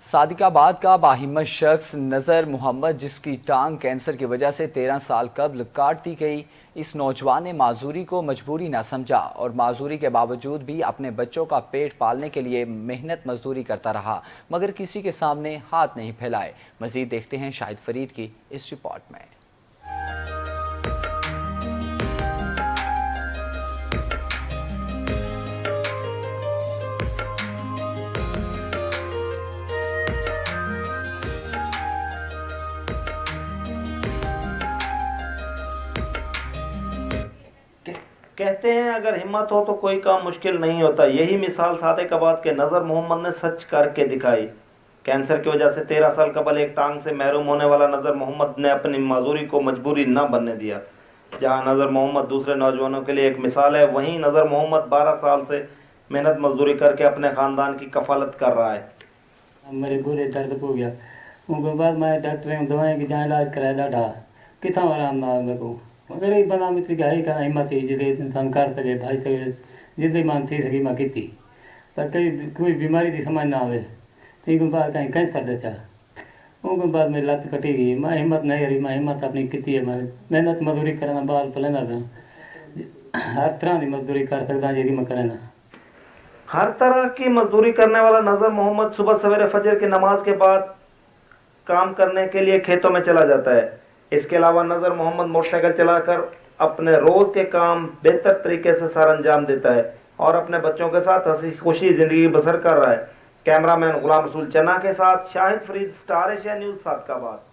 صادق آباد کا باہمت شخص نذر محمد، جس کی ٹانگ کینسر کی وجہ سے 13 سال قبل کاٹ دی گئی، اس نوجوان نے معذوری کو مجبوری نہ سمجھا اور معذوری کے باوجود بھی اپنے بچوں کا پیٹ پالنے کے لیے محنت مزدوری کرتا رہا، مگر کسی کے سامنے ہاتھ نہیں پھیلائے۔ مزید دیکھتے ہیں شاہد فرید کی اس رپورٹ میں۔ کہتے ہیں اگر ہمت ہو تو کوئی کام مشکل نہیں ہوتا۔ یہی مثال صادق آباد کے نذر محمد نے سچ کر کے دکھائی۔ کینسر کی وجہ سے 13 سال قبل ایک ٹانگ سے محروم ہونے والا نذر محمد نے اپنی معذوری کو مجبوری نہ بننے دیا۔ جہاں نذر محمد دوسرے نوجوانوں کے لیے ایک مثال ہے، وہیں نذر محمد 12 سال سے محنت مزدوری کر کے اپنے خاندان کی کفالت کر رہا ہے۔ میرے گولے درد ہو گیا، ان کے بعد میں ڈاکٹر دوائیں کی جہاں علاج کرایا ڈاٹا کتنا آرام نہ میرے کو اگر ایک بنا متری کا ہی کرنا ہمت ہی جتنے انسان کر سکے بھائی سکے جتنی مان تھی سکی میں کی پر کوئی بیماری کی سمجھ نہ آئے تو ان کے بعد کہیں کینسر دسیا، ان کے بعد میری لت کٹی گئی، میں ہمت نہیں کری، میں ہمت اپنی کی ہے، میں محنت مزدوری کرنا بال پلنا پہ ہر طرح کی مزدوری کر سکتا جی میں کرنا۔ ہر طرح کی مزدوری کرنے والا نذر محمد صبح سویرے فجر کی نماز کے بعد کام کرنے کے لیے کھیتوں میں چلا جاتا ہے۔ اس کے علاوہ نذر محمد موٹر سائیکل چلا کر اپنے روز کے کام بہتر طریقے سے سر انجام دیتا ہے اور اپنے بچوں کے ساتھ ہنسی خوشی زندگی بسر کر رہا ہے۔ کیمرہ مین غلام رسول چنا کے ساتھ شاہد فرید، اسٹار ایشیا نیوز، صادق آباد۔